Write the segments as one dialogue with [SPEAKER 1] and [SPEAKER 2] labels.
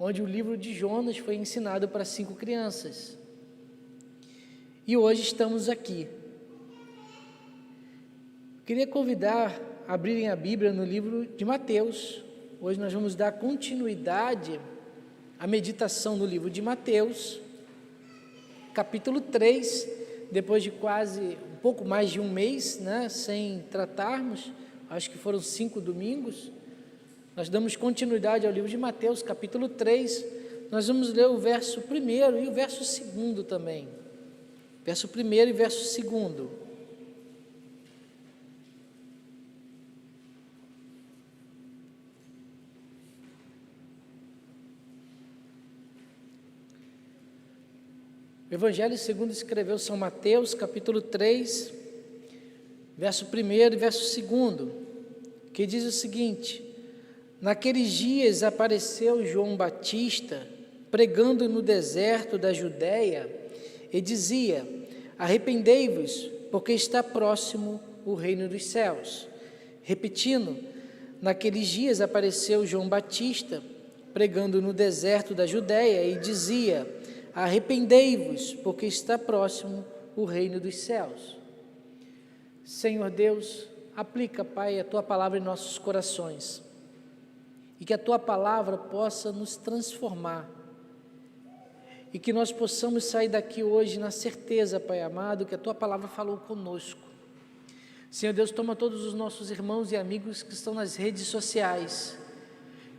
[SPEAKER 1] onde o livro de Jonas foi ensinado para 5 crianças. E hoje estamos aqui. Queria convidar a abrirem a Bíblia no livro de Mateus. Hoje nós vamos dar continuidade à meditação no livro de Mateus, capítulo 3, depois de quase um pouco mais de um mês, sem tratarmos, acho que foram 5 domingos, nós damos continuidade ao livro de Mateus, capítulo 3, nós vamos ler o verso 1 e o verso 2 também, verso 1 e verso 2. O Evangelho segundo escreveu São Mateus, capítulo 3, verso 1 e verso 2, que diz o seguinte: naqueles dias apareceu João Batista, pregando no deserto da Judéia, e dizia: arrependei-vos, porque está próximo o reino dos céus. Repetindo, naqueles dias apareceu João Batista, pregando no deserto da Judéia, e dizia: arrependei-vos, porque está próximo o reino dos céus. Senhor Deus, aplica, Pai, a Tua palavra em nossos corações, e que a Tua palavra possa nos transformar, e que nós possamos sair daqui hoje na certeza, Pai amado, que a Tua palavra falou conosco. Senhor Deus, toma todos os nossos irmãos e amigos que estão nas redes sociais,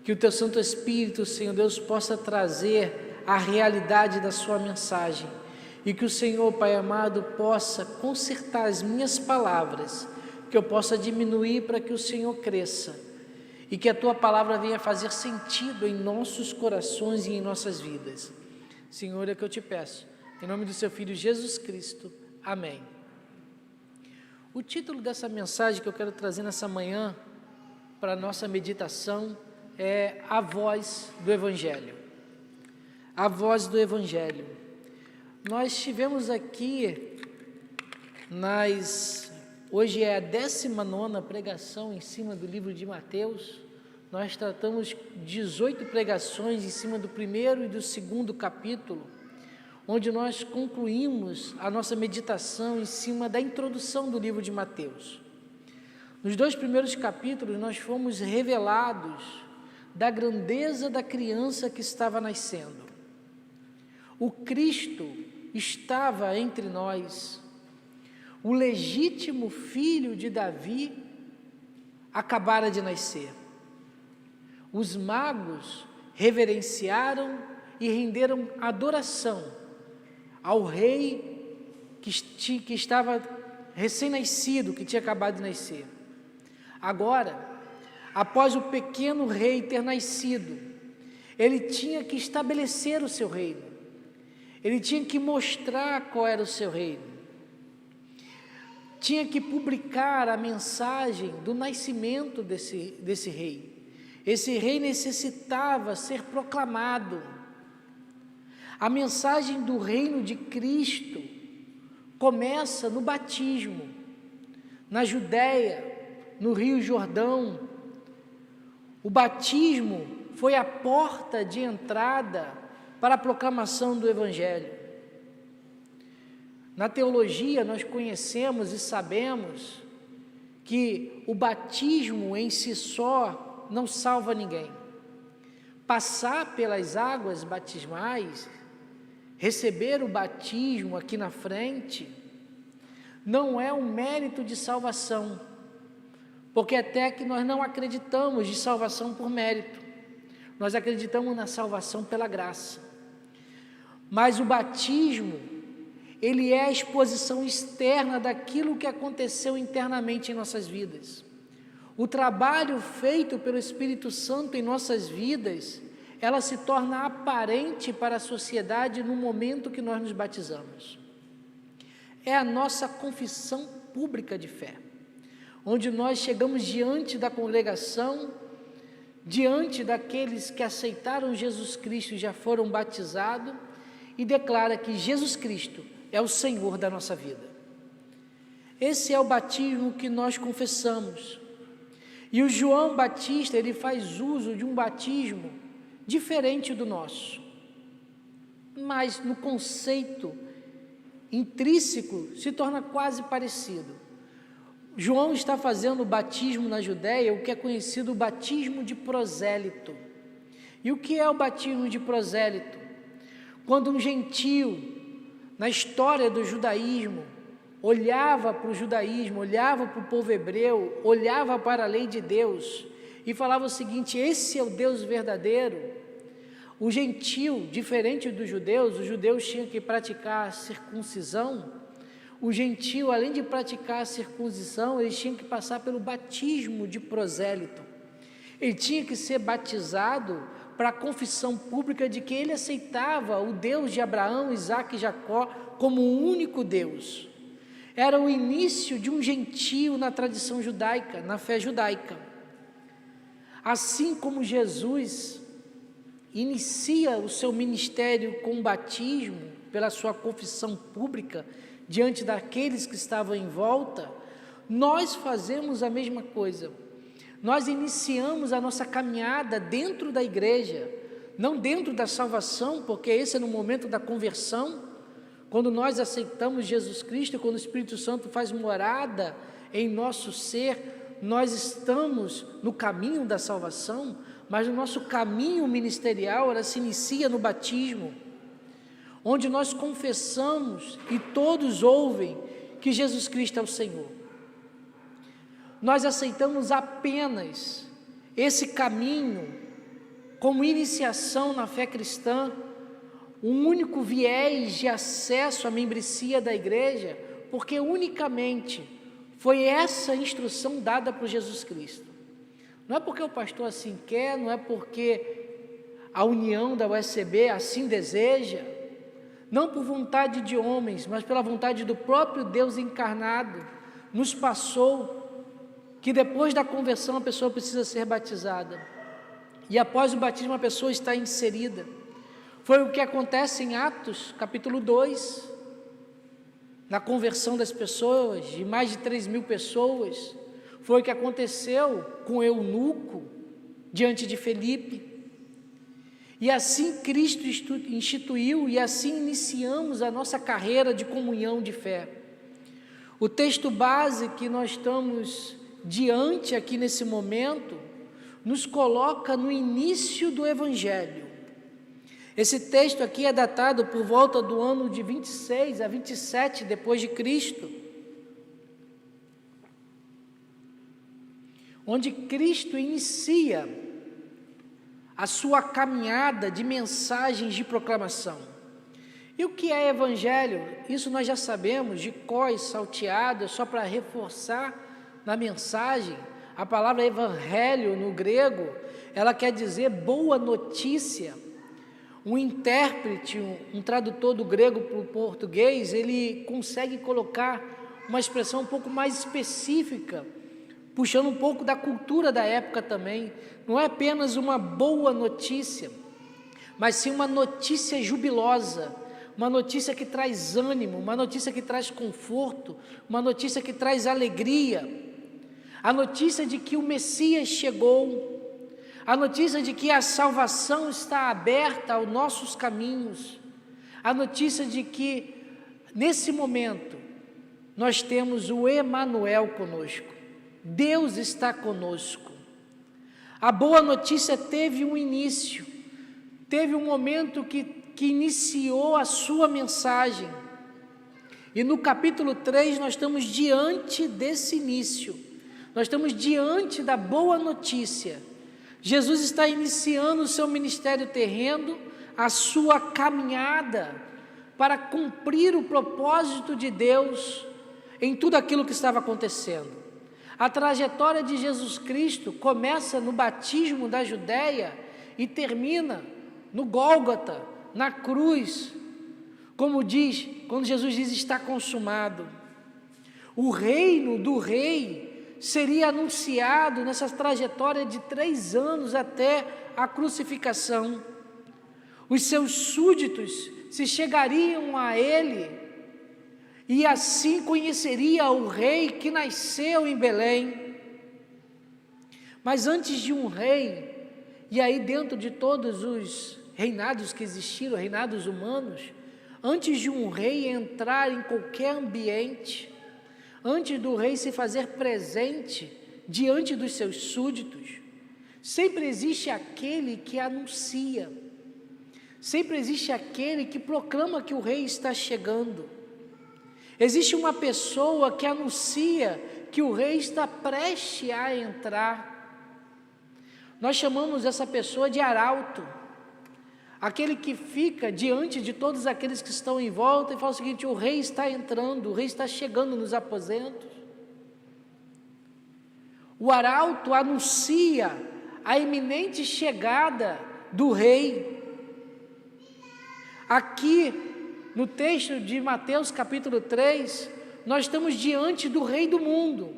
[SPEAKER 1] que o Teu Santo Espírito, Senhor Deus, possa trazer a realidade da sua mensagem, e que o Senhor, Pai amado, possa consertar as minhas palavras, que eu possa diminuir para que o Senhor cresça, e que a Tua palavra venha fazer sentido em nossos corações e em nossas vidas. Senhor, é o que eu te peço, em nome do Seu Filho Jesus Cristo, amém. O título dessa mensagem que eu quero trazer nessa manhã, para a nossa meditação, é A Voz do Evangelho. A voz do Evangelho. Nós tivemos aqui, hoje é a 19ª pregação em cima do livro de Mateus. Nós tratamos 18 pregações em cima do 1º e do 2º capítulo, onde nós concluímos a nossa meditação em cima da introdução do livro de Mateus. Nos 2 primeiros capítulos nós fomos revelados da grandeza da criança que estava nascendo. O Cristo estava entre nós, o legítimo filho de Davi acabara de nascer. Os magos reverenciaram e renderam adoração ao rei que estava recém-nascido, que tinha acabado de nascer. Agora, após o pequeno rei ter nascido, ele tinha que estabelecer o seu reino. Ele tinha que mostrar qual era o seu reino, tinha que publicar a mensagem do nascimento desse rei. Esse rei necessitava ser proclamado. A mensagem do reino de Cristo começa no batismo, na Judéia, no Rio Jordão. O batismo foi a porta de entrada para a proclamação do Evangelho. Na teologia nós conhecemos e sabemos que o batismo em si só não salva ninguém. Passar pelas águas batismais, receber o batismo aqui na frente, não é um mérito de salvação, porque até que nós não acreditamos de salvação por mérito, nós acreditamos na salvação pela graça. Mas o batismo, ele é a exposição externa daquilo que aconteceu internamente em nossas vidas. O trabalho feito pelo Espírito Santo em nossas vidas, ela se torna aparente para a sociedade no momento que nós nos batizamos. É a nossa confissão pública de fé, onde nós chegamos diante da congregação, diante daqueles que aceitaram Jesus Cristo e já foram batizados, e declara que Jesus Cristo é o Senhor da nossa vida. Esse é o batismo que nós confessamos. E o João Batista, ele faz uso de um batismo diferente do nosso, mas no conceito intrínseco se torna quase parecido. João está fazendo o batismo na Judéia, o que é conhecido o batismo de prosélito. E o que é o batismo de prosélito? Quando um gentio, na história do judaísmo, olhava para o judaísmo, olhava para o povo hebreu, olhava para a lei de Deus e falava o seguinte: esse é o Deus verdadeiro. O gentio, diferente dos judeus, os judeus tinham que praticar a circuncisão. O gentio, além de praticar a circuncisão, eles tinham que passar pelo batismo de prosélito. Ele tinha que ser batizado para a confissão pública de que ele aceitava o Deus de Abraão, Isaque e Jacó como o único Deus. Era o início de um gentio na tradição judaica, na fé judaica. Assim como Jesus inicia o seu ministério com o batismo, pela sua confissão pública, diante daqueles que estavam em volta, nós fazemos a mesma coisa. Nós iniciamos a nossa caminhada dentro da igreja, não dentro da salvação, porque esse é no momento da conversão, quando nós aceitamos Jesus Cristo, quando o Espírito Santo faz morada em nosso ser, nós estamos no caminho da salvação, mas o nosso caminho ministerial, ela se inicia no batismo, onde nós confessamos e todos ouvem que Jesus Cristo é o Senhor. Nós aceitamos apenas esse caminho como iniciação na fé cristã, um único viés de acesso à membresia da igreja, porque unicamente foi essa instrução dada por Jesus Cristo. Não é porque o pastor assim quer, não é porque a união da USB assim deseja, não por vontade de homens, mas pela vontade do próprio Deus encarnado, nos passou que depois da conversão a pessoa precisa ser batizada, e após o batismo a pessoa está inserida. Foi o que acontece em Atos capítulo 2, na conversão das pessoas, de mais de 3.000 pessoas. Foi o que aconteceu com Eunuco, diante de Felipe. E assim Cristo instituiu, e assim iniciamos a nossa carreira de comunhão de fé. O texto base que nós estamos diante aqui nesse momento, nos coloca no início do Evangelho. Esse texto aqui é datado por volta do ano de 26 a 27 depois de Cristo, onde Cristo inicia a sua caminhada de mensagens de proclamação. E o que é Evangelho? Isso nós já sabemos, de cor e salteado, só para reforçar na mensagem. A palavra evangelho no grego, ela quer dizer boa notícia. Um intérprete, um tradutor do grego para o português, ele consegue colocar uma expressão um pouco mais específica, puxando um pouco da cultura da época também. Não é apenas uma boa notícia, mas sim uma notícia jubilosa, uma notícia que traz ânimo, uma notícia que traz conforto, uma notícia que traz alegria. A notícia de que o Messias chegou, a notícia de que a salvação está aberta aos nossos caminhos, a notícia de que, nesse momento, nós temos o Emanuel conosco, Deus está conosco. A boa notícia teve um início, teve um momento que iniciou a sua mensagem, e no capítulo 3 nós estamos diante desse início. Nós estamos diante da boa notícia. Jesus está iniciando o seu ministério terreno, a sua caminhada para cumprir o propósito de Deus em tudo aquilo que estava acontecendo. A trajetória de Jesus Cristo começa no batismo da Judéia e termina no Gólgota, na cruz, como diz, quando Jesus diz está consumado. O reino do rei seria anunciado nessa trajetória de 3 anos até a crucificação. Os seus súditos se chegariam a ele e assim conheceria o rei que nasceu em Belém. Mas antes de um rei, E aí, dentro de todos os reinados que existiram, reinados humanos, antes de um rei entrar em qualquer ambiente, antes do rei se fazer presente diante dos seus súditos, sempre existe aquele que anuncia, sempre existe aquele que proclama que o rei está chegando. Existe uma pessoa que anuncia que o rei está prestes a entrar. Nós chamamos essa pessoa de arauto, aquele que fica diante de todos aqueles que estão em volta e fala o seguinte: o rei está entrando, o rei está chegando nos aposentos. O arauto anuncia a iminente chegada do rei. Aqui no texto de Mateus capítulo 3, nós estamos diante do rei do mundo,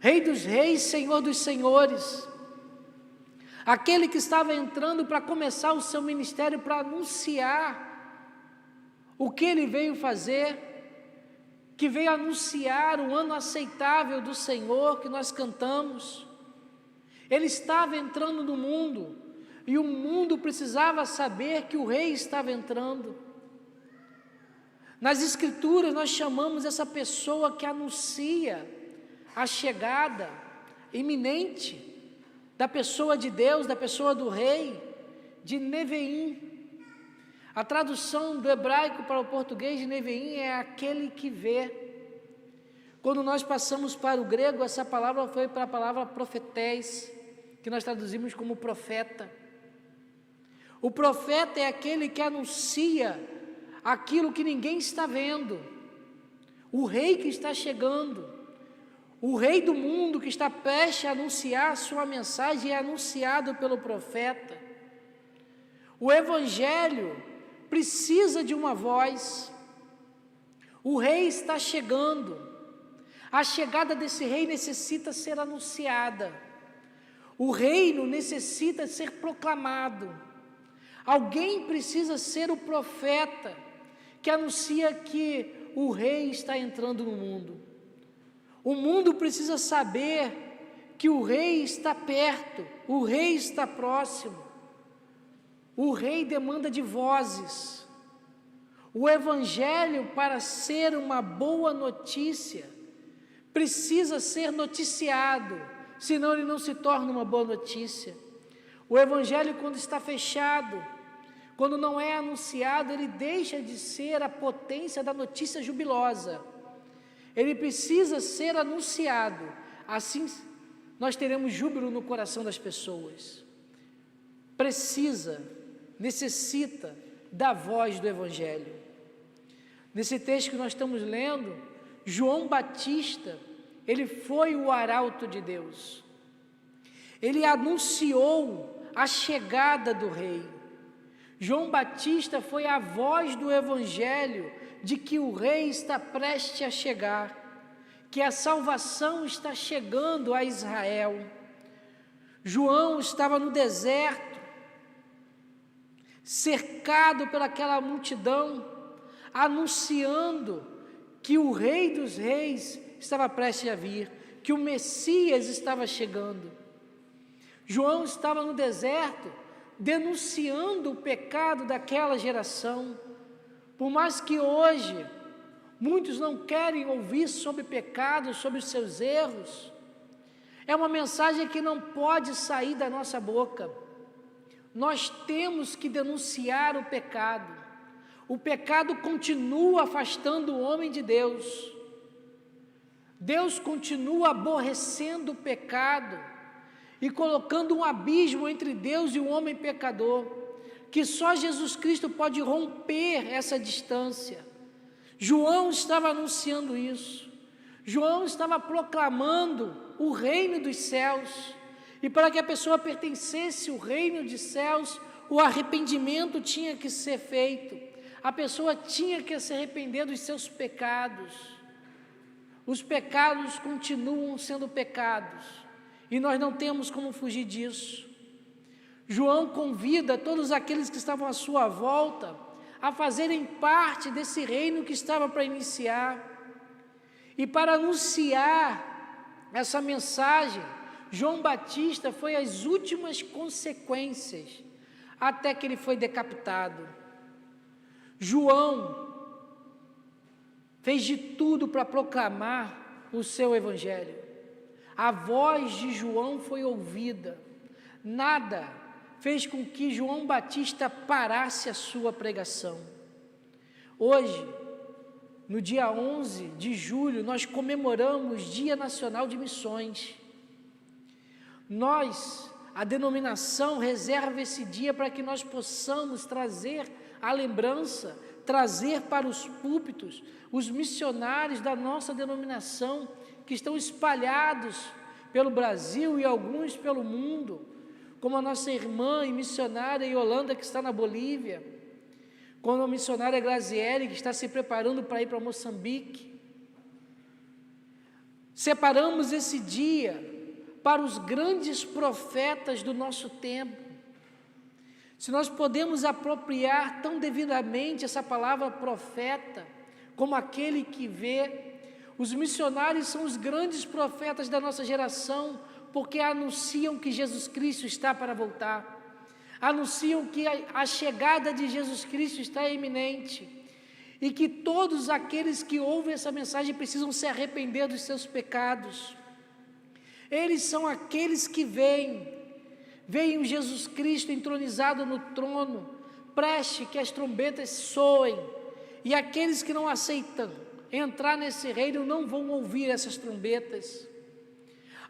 [SPEAKER 1] rei dos reis, senhor dos senhores, aquele que estava entrando para começar o seu ministério, para anunciar o que ele veio fazer, que veio anunciar o ano aceitável do Senhor que nós cantamos. Ele estava entrando no mundo, e o mundo precisava saber que o rei estava entrando. Nas Escrituras nós chamamos essa pessoa que anuncia a chegada iminente da pessoa de Deus, da pessoa do rei, de Neveim. A tradução do hebraico para o português de Neveim é aquele que vê. Quando nós passamos para o grego, essa palavra foi para a palavra profetés, que nós traduzimos como profeta. O profeta é aquele que anuncia aquilo que ninguém está vendo, o rei que está chegando, o rei do mundo que está prestes a anunciar a sua mensagem é anunciado pelo profeta. O evangelho precisa de uma voz, o rei está chegando, a chegada desse rei necessita ser anunciada, o reino necessita ser proclamado, alguém precisa ser o profeta, que anuncia que o rei está entrando no mundo. O mundo precisa saber que o rei está perto, o rei está próximo. O rei demanda de vozes. O evangelho, para ser uma boa notícia, precisa ser noticiado, senão ele não se torna uma boa notícia. O evangelho, quando está fechado, quando não é anunciado, ele deixa de ser a potência da notícia jubilosa. Ele precisa ser anunciado, assim nós teremos júbilo no coração das pessoas. Necessita da voz do evangelho. Nesse texto que nós estamos lendo, João Batista, ele foi o arauto de Deus. Ele anunciou a chegada do rei. João Batista foi a voz do evangelho de que o rei está prestes a chegar, que a salvação está chegando a Israel. João estava no deserto, cercado pelaquela multidão, anunciando que o rei dos reis estava prestes a vir, que o Messias estava chegando. João estava no deserto, denunciando o pecado daquela geração. Por mais que hoje muitos não querem ouvir sobre pecado, sobre os seus erros, é uma mensagem que não pode sair da nossa boca. Nós temos que denunciar o pecado. O pecado continua afastando o homem de Deus. Deus continua aborrecendo o pecado e colocando um abismo entre Deus e o homem pecador, que só Jesus Cristo pode romper essa distância. João estava anunciando isso. João estava proclamando o reino dos céus, e para que a pessoa pertencesse ao reino dos céus, o arrependimento tinha que ser feito, a pessoa tinha que se arrepender dos seus pecados. Os pecados continuam sendo pecados, e nós não temos como fugir disso. João convida todos aqueles que estavam à sua volta a fazerem parte desse reino que estava para iniciar. E para anunciar essa mensagem, João Batista foi as últimas consequências, até que ele foi decapitado. João fez de tudo para proclamar o seu evangelho. A voz de João foi ouvida. Nada fez com que João Batista parasse a sua pregação. Hoje, no dia 11 de julho, nós comemoramos Dia Nacional de Missões. A denominação reserva esse dia para que nós possamos trazer a lembrança, trazer para os púlpitos os missionários da nossa denominação que estão espalhados pelo Brasil e alguns pelo mundo, como a nossa irmã e missionária Yolanda, que está na Bolívia, como a missionária Graziele, que está se preparando para ir para Moçambique. Separamos esse dia para os grandes profetas do nosso tempo. Se nós podemos apropriar tão devidamente essa palavra profeta, como aquele que vê, os missionários são os grandes profetas da nossa geração, porque anunciam que Jesus Cristo está para voltar, anunciam que a chegada de Jesus Cristo está iminente, e que todos aqueles que ouvem essa mensagem precisam se arrepender dos seus pecados. Eles são aqueles que veem o Jesus Cristo entronizado no trono, preste que as trombetas soem, e aqueles que não aceitam entrar nesse reino não vão ouvir essas trombetas.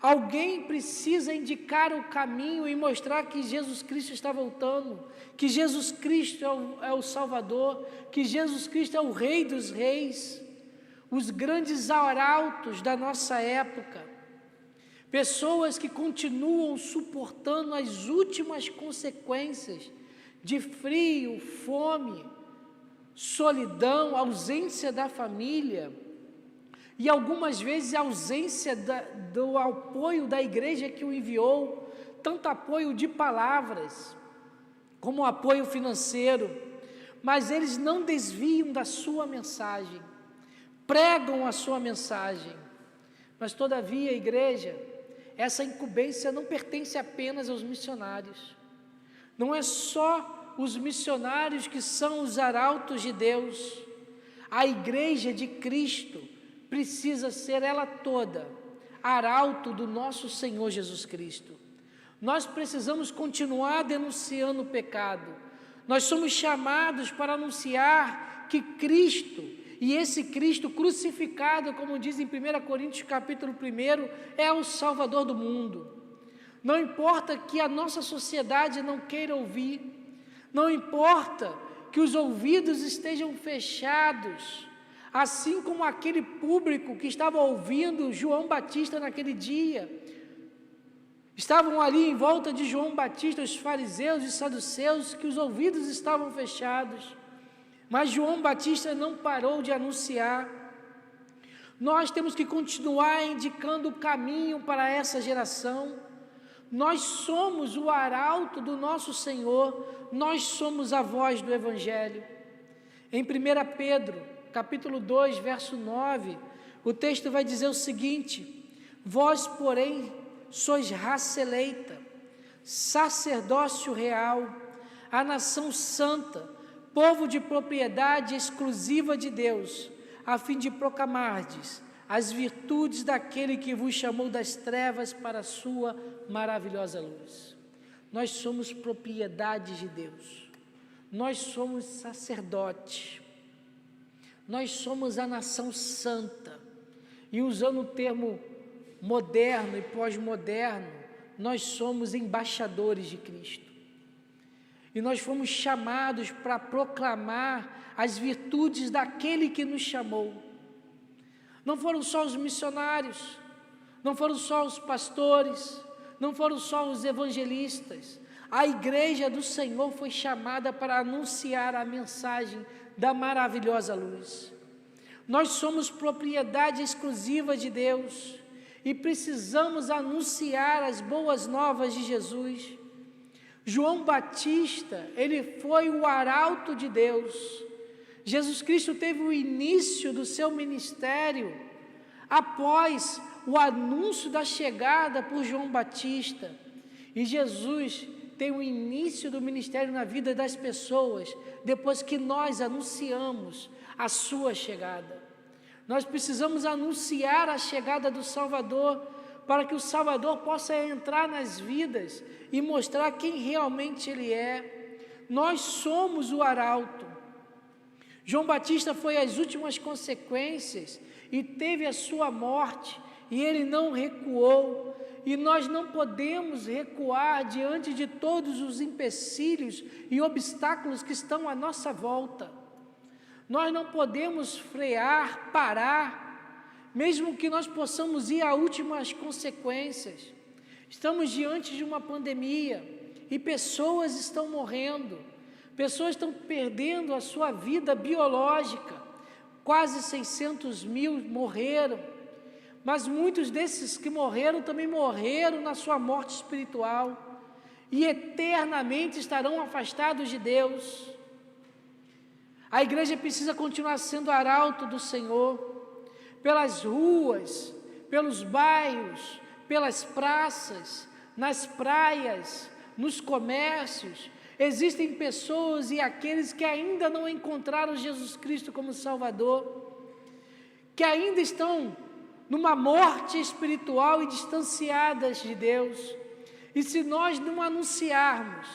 [SPEAKER 1] Alguém precisa indicar o caminho e mostrar que Jesus Cristo está voltando, que Jesus Cristo é o Salvador, que Jesus Cristo é o Rei dos Reis, os grandes arautos da nossa época, pessoas que continuam suportando as últimas consequências de frio, fome, solidão, ausência da família, e algumas vezes a ausência do apoio da igreja que o enviou, tanto apoio de palavras, como apoio financeiro, mas eles não desviam da sua mensagem, pregam a sua mensagem. Mas todavia, igreja, essa incumbência não pertence apenas aos missionários, não é só os missionários que são os arautos de Deus. A igreja de Cristo precisa ser ela toda arauto do nosso Senhor Jesus Cristo. Nós precisamos continuar denunciando o pecado. Nós somos chamados para anunciar que Cristo, e esse Cristo crucificado, como diz em 1 Coríntios capítulo 1, é o Salvador do mundo. Não importa que a nossa sociedade não queira ouvir, não importa que os ouvidos estejam fechados, assim como aquele público que estava ouvindo João Batista naquele dia. Estavam ali em volta de João Batista os fariseus e saduceus, que os ouvidos estavam fechados, mas João Batista não parou de anunciar. Nós temos que continuar indicando o caminho para essa geração. Nós somos o arauto do nosso Senhor, nós somos a voz do Evangelho. Em 1 Pedro, capítulo 2, verso 9, o texto vai dizer o seguinte: vós, porém, sois raça eleita, sacerdócio real, a nação santa, povo de propriedade exclusiva de Deus, a fim de proclamardes as virtudes daquele que vos chamou das trevas para a sua maravilhosa luz. Nós somos propriedade de Deus, nós somos sacerdotes, nós somos a nação santa, e usando o termo moderno e pós-moderno, nós somos embaixadores de Cristo, e nós fomos chamados para proclamar as virtudes daquele que nos chamou. Não foram só os missionários, não foram só os pastores, não foram só os evangelistas. A igreja do Senhor foi chamada para anunciar a mensagem da maravilhosa luz. Nós somos propriedade exclusiva de Deus e precisamos anunciar as boas novas de Jesus. João Batista, ele foi o arauto de Deus. Jesus Cristo teve o início do seu ministério após o anúncio da chegada por João Batista. E Jesus tem o início do ministério na vida das pessoas, depois que nós anunciamos a sua chegada. Nós precisamos anunciar a chegada do Salvador, para que o Salvador possa entrar nas vidas e mostrar quem realmente Ele é. Nós somos o arauto. João Batista foi às últimas consequências e teve a sua morte, e ele não recuou, e nós não podemos recuar diante de todos os empecilhos e obstáculos que estão à nossa volta. Nós não podemos frear, parar, mesmo que nós possamos ir a últimas consequências. Estamos diante de uma pandemia e pessoas estão morrendo, pessoas estão perdendo a sua vida biológica, quase 600 mil morreram, mas muitos desses que morreram também morreram na sua morte espiritual e eternamente estarão afastados de Deus. A igreja precisa continuar sendo arauto do Senhor, pelas ruas, pelos bairros, pelas praças, nas praias, nos comércios. Existem pessoas e aqueles que ainda não encontraram Jesus Cristo como Salvador, que ainda estão numa morte espiritual e distanciadas de Deus. E se nós não anunciarmos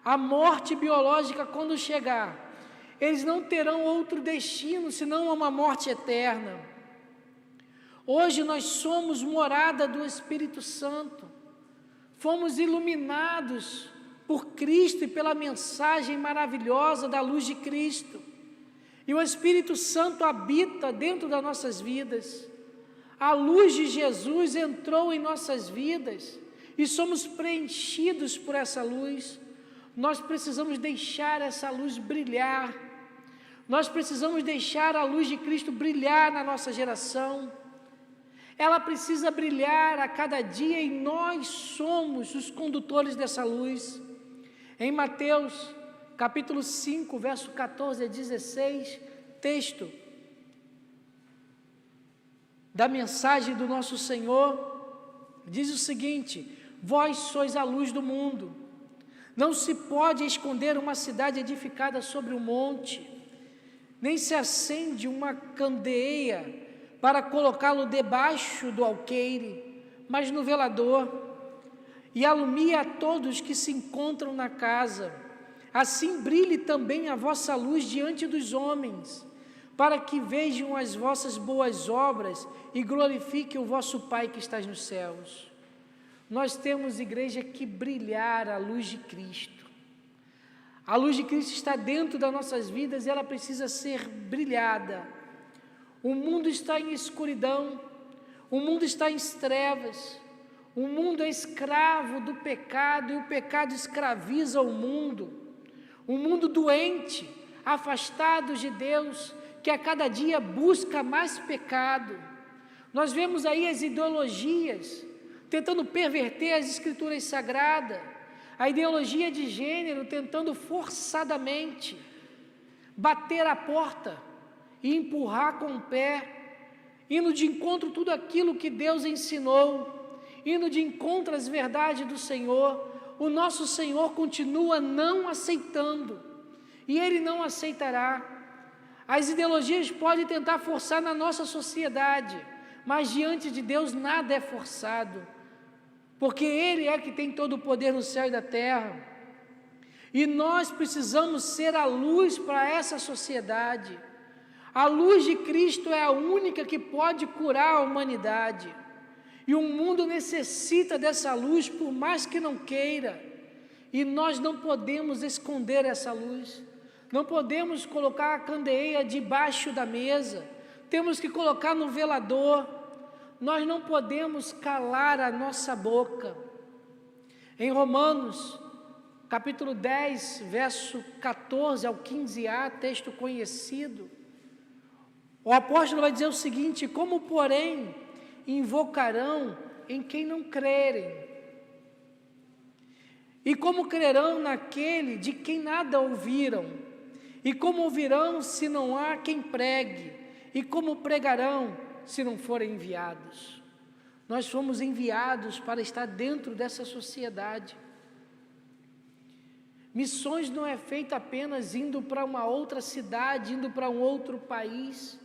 [SPEAKER 1] a morte biológica quando chegar, eles não terão outro destino senão uma morte eterna. Hoje nós somos morada do Espírito Santo, fomos iluminados por Cristo e pela mensagem maravilhosa da luz de Cristo, e o Espírito Santo habita dentro das nossas vidas. A luz de Jesus entrou em nossas vidas e somos preenchidos por essa luz. Nós precisamos deixar essa luz brilhar, nós precisamos deixar a luz de Cristo brilhar na nossa geração. Ela precisa brilhar a cada dia e nós somos os condutores dessa luz. Em Mateus, capítulo 5, verso 14 a 16, texto da mensagem do nosso Senhor, diz o seguinte: vós sois a luz do mundo. Não se pode esconder uma cidade edificada sobre um monte, nem se acende uma candeia para colocá-lo debaixo do alqueire, mas no velador, e alumia a todos que se encontram na casa. Assim brilhe também a vossa luz diante dos homens, para que vejam as vossas boas obras e glorifiquem o vosso Pai que está nos céus. Nós temos, igreja, que brilhar a luz de Cristo. A luz de Cristo está dentro das nossas vidas e ela precisa ser brilhada. O mundo está em escuridão, o mundo está em trevas, o mundo é escravo do pecado e o pecado escraviza o mundo. Um mundo doente, afastado de Deus, que a cada dia busca mais pecado. Nós vemos aí as ideologias tentando perverter as escrituras sagradas, a ideologia de gênero tentando forçadamente bater a porta e empurrar com o pé, indo de encontro a tudo aquilo que Deus ensinou, indo de encontro às verdades do Senhor. O nosso Senhor continua não aceitando, e Ele não aceitará. As ideologias podem tentar forçar na nossa sociedade, mas diante de Deus nada é forçado, porque Ele é que tem todo o poder no céu e da terra, e nós precisamos ser a luz para essa sociedade. A luz de Cristo é a única que pode curar a humanidade, e o mundo necessita dessa luz, por mais que não queira, e nós não podemos esconder essa luz, não podemos colocar a candeia debaixo da mesa, temos que colocar no velador. Nós não podemos calar a nossa boca. Em Romanos, capítulo 10, verso 14 ao 15a, texto conhecido, o apóstolo vai dizer o seguinte: como, porém, invocarão em quem não crerem? E como crerão naquele de quem nada ouviram? E como ouvirão se não há quem pregue? E como pregarão se não forem enviados? nós fomos enviados para estar dentro dessa sociedade. Missões não é feito apenas indo para uma outra cidade, indo para um outro país.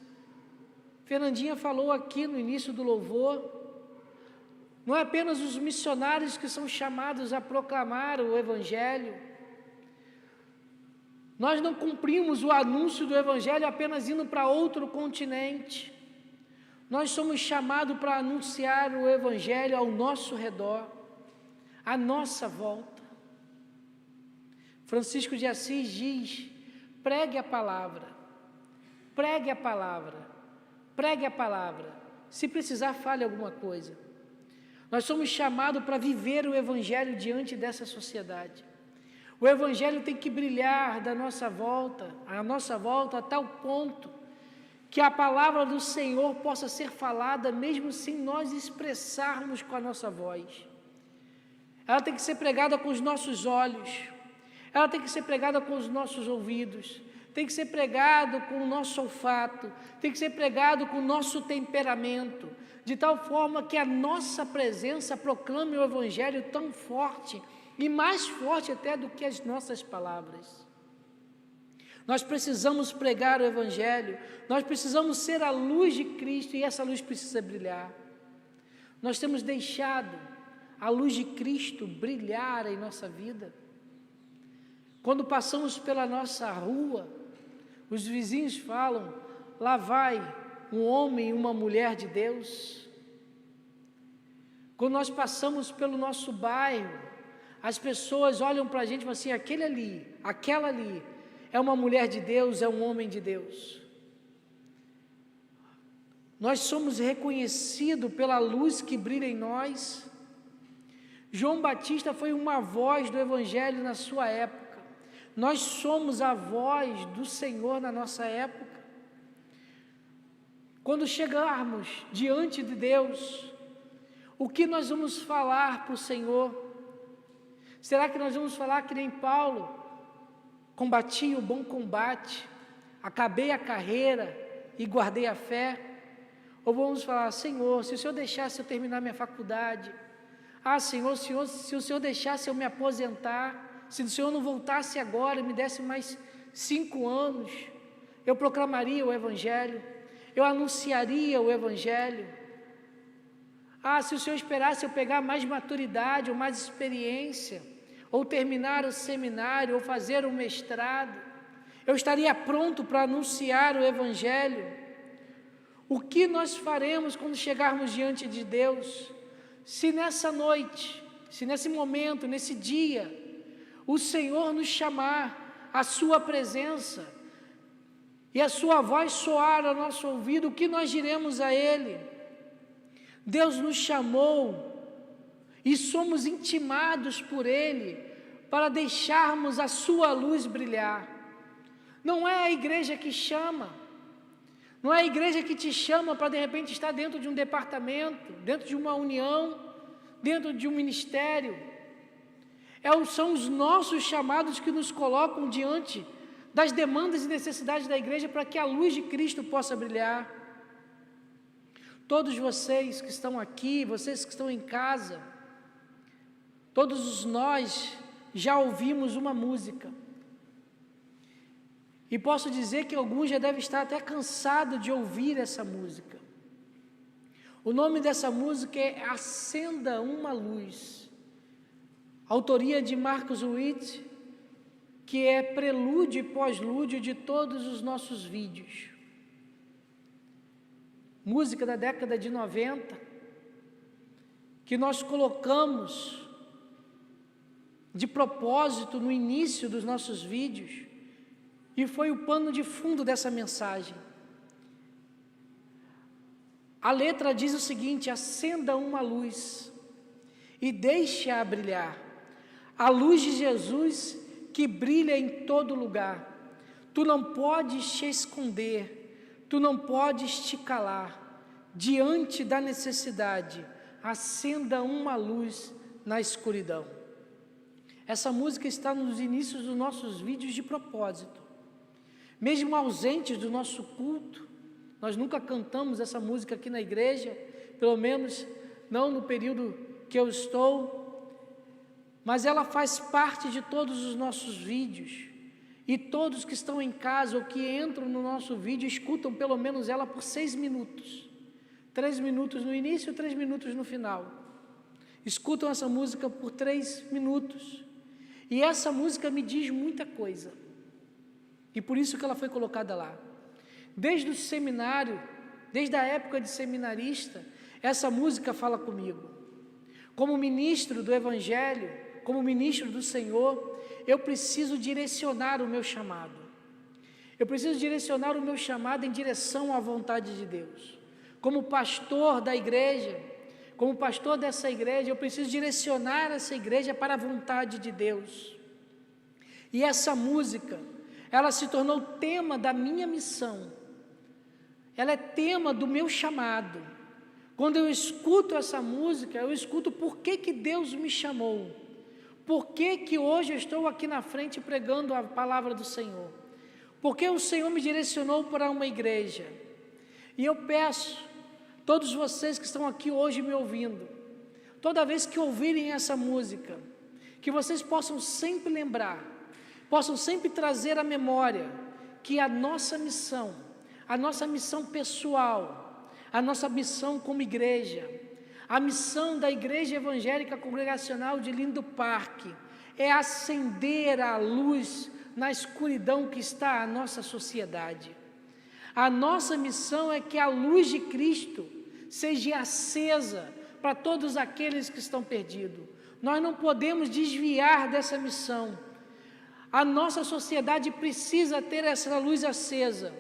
[SPEAKER 1] Fernandinha falou aqui no início do louvor, não é apenas os missionários que são chamados a proclamar o Evangelho. Nós não cumprimos o anúncio do Evangelho apenas indo para outro continente. Nós somos chamados para anunciar o Evangelho ao nosso redor, à nossa volta. Francisco de Assis diz: pregue a palavra, pregue a palavra, pregue a palavra. Se precisar, fale alguma coisa. Nós somos chamados para viver o Evangelho diante dessa sociedade. O Evangelho tem que brilhar da nossa volta, à nossa volta, a tal ponto que a palavra do Senhor possa ser falada mesmo sem nós expressarmos com a nossa voz. Ela tem que ser pregada com os nossos olhos, ela tem que ser pregada com os nossos ouvidos, tem que ser pregado com o nosso olfato, tem que ser pregado com o nosso temperamento, de tal forma que a nossa presença proclame o Evangelho tão forte, e mais forte até do que as nossas palavras. Nós precisamos pregar o Evangelho, nós precisamos ser a luz de Cristo, e essa luz precisa brilhar. Nós temos deixado a luz de Cristo brilhar em nossa vida. Quando passamos pela nossa rua, os vizinhos falam: lá vai um homem e uma mulher de Deus. Quando nós passamos pelo nosso bairro, as pessoas olham para a gente e falam assim: aquele ali, aquela ali, é uma mulher de Deus, é um homem de Deus. Nós somos reconhecidos pela luz que brilha em nós. João Batista foi uma voz do Evangelho na sua época. Nós somos a voz do Senhor na nossa época. Quando chegarmos diante de Deus, o que nós vamos falar para o Senhor? Será que nós vamos falar que nem Paulo? Combati o bom combate, acabei a carreira e guardei a fé? Ou vamos falar: Senhor, se o Senhor deixasse eu terminar minha faculdade, Senhor, se o Senhor deixasse eu me aposentar, se o Senhor não voltasse agora e me desse mais 5 anos, eu proclamaria o Evangelho, eu anunciaria o Evangelho. Se o Senhor esperasse eu pegar mais maturidade ou mais experiência, ou terminar o seminário, ou fazer o mestrado, eu estaria pronto para anunciar o Evangelho. O que nós faremos quando chegarmos diante de Deus? Se nessa noite, se nesse momento, nesse dia, o Senhor nos chamar à sua presença, e a sua voz soar ao nosso ouvido, o que nós diremos a Ele? Deus nos chamou, e somos intimados por Ele, para deixarmos a sua luz brilhar. Não é a igreja que chama, não é a igreja que te chama para de repente estar dentro de um departamento, dentro de uma união, dentro de um ministério. São os nossos chamados que nos colocam diante das demandas e necessidades da igreja, para que a luz de Cristo possa brilhar. Todos vocês que estão aqui, vocês que estão em casa, todos nós já ouvimos uma música, e posso dizer que alguns já devem estar até cansados de ouvir essa música. O nome dessa música é Acenda uma Luz, autoria de Marcos Witt, que é prelúdio e pós-lúdio de todos os nossos vídeos. Música da década de 90, que nós colocamos de propósito no início dos nossos vídeos, e foi o pano de fundo dessa mensagem. A letra diz o seguinte: acenda uma luz e deixe-a brilhar, a luz de Jesus que brilha em todo lugar. Tu não podes te esconder, tu não podes te calar, diante da necessidade, acenda uma luz na escuridão. Essa música está nos inícios dos nossos vídeos de propósito. Mesmo ausentes do nosso culto, nós nunca cantamos essa música aqui na igreja, pelo menos não no período que eu estou, mas ela faz parte de todos os nossos vídeos, e todos que estão em casa ou que entram no nosso vídeo escutam pelo menos ela por 6 minutos, 3 minutos no início e 3 minutos no final, escutam essa música por 3 minutos, e essa música me diz muita coisa, e por isso que ela foi colocada lá. Desde o seminário, desde a época de seminarista, essa música fala comigo. Como ministro do Evangelho, como ministro do Senhor, eu preciso direcionar o meu chamado. Eu preciso direcionar o meu chamado em direção à vontade de Deus. Como pastor da igreja, como pastor dessa igreja, eu preciso direcionar essa igreja para a vontade de Deus. E essa música, ela se tornou tema da minha missão. Ela é tema do meu chamado. Quando eu escuto essa música, eu escuto por que Deus me chamou. Por que hoje eu estou aqui na frente pregando a palavra do Senhor. Porque o Senhor me direcionou para uma igreja. E eu peço, todos vocês que estão aqui hoje me ouvindo, toda vez que ouvirem essa música, que vocês possam sempre lembrar, possam sempre trazer à memória que a nossa missão pessoal, a nossa missão como igreja, a missão da Igreja Evangélica Congregacional de Lindo Parque, é acender a luz na escuridão que está a nossa sociedade. A nossa missão é que a luz de Cristo seja acesa para todos aqueles que estão perdidos. Nós não podemos desviar dessa missão. A nossa sociedade precisa ter essa luz acesa.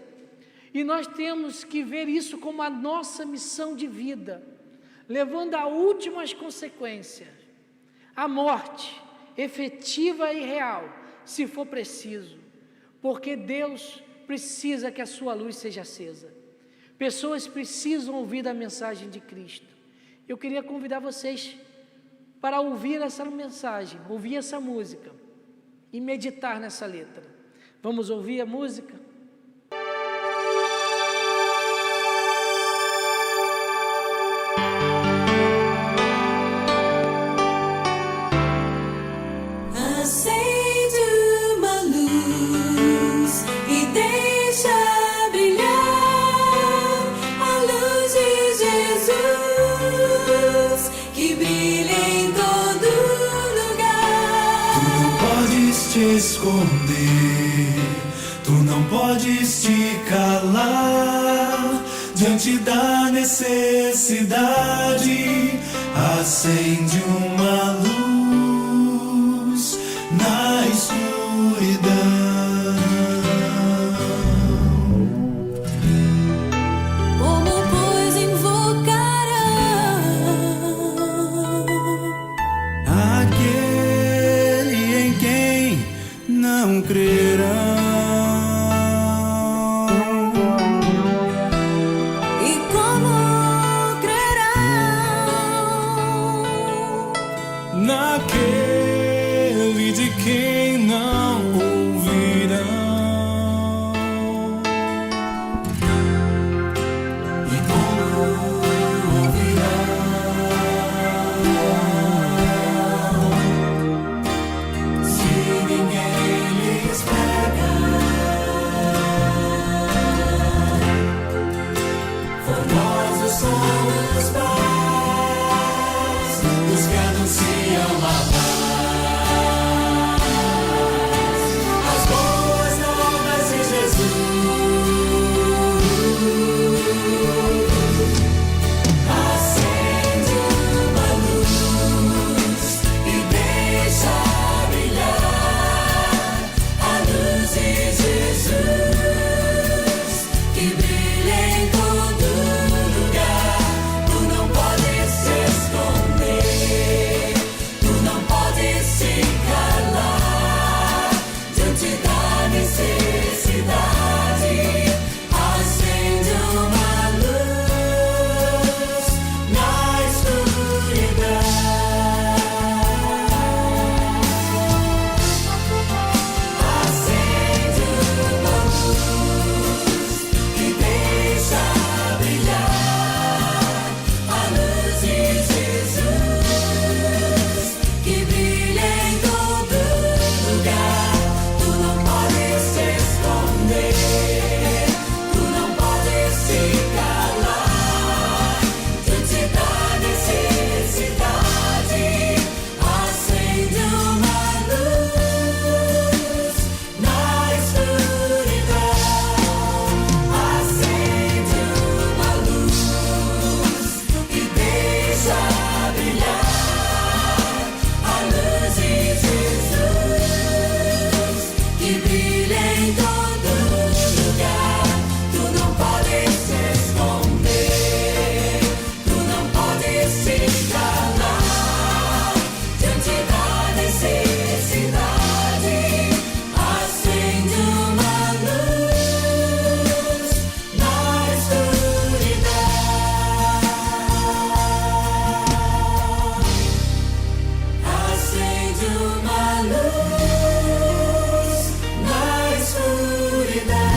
[SPEAKER 1] E nós temos que ver isso como a nossa missão de vida, levando a últimas consequências, a morte efetiva e real, se for preciso, porque Deus precisa que a sua luz seja acesa. Pessoas precisam ouvir a mensagem de Cristo. Eu queria convidar vocês para ouvir essa mensagem, ouvir essa música e meditar nessa letra. Vamos ouvir a música?
[SPEAKER 2] Esconder, tu não podes te calar diante da necessidade. Acende uma luz na escuridão.
[SPEAKER 3] Como pois invocarão
[SPEAKER 2] aquele em quem não crerão?
[SPEAKER 3] e como crerão
[SPEAKER 2] Naquele de quem não ouvirão? E como ouvirão se ninguém lhes prega?
[SPEAKER 3] em todo lugar. Tu não podes se esconder, tu não podes te calar. Diante da necessidade, acende uma luz na escuridão. Acende uma luz na escuridão.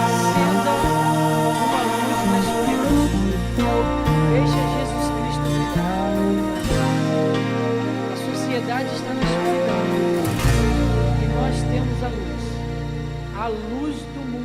[SPEAKER 1] Acenda uma luz na escuridão. Deixa Jesus Cristo brilhar. A sociedade está na escuridão e nós temos a luz do mundo.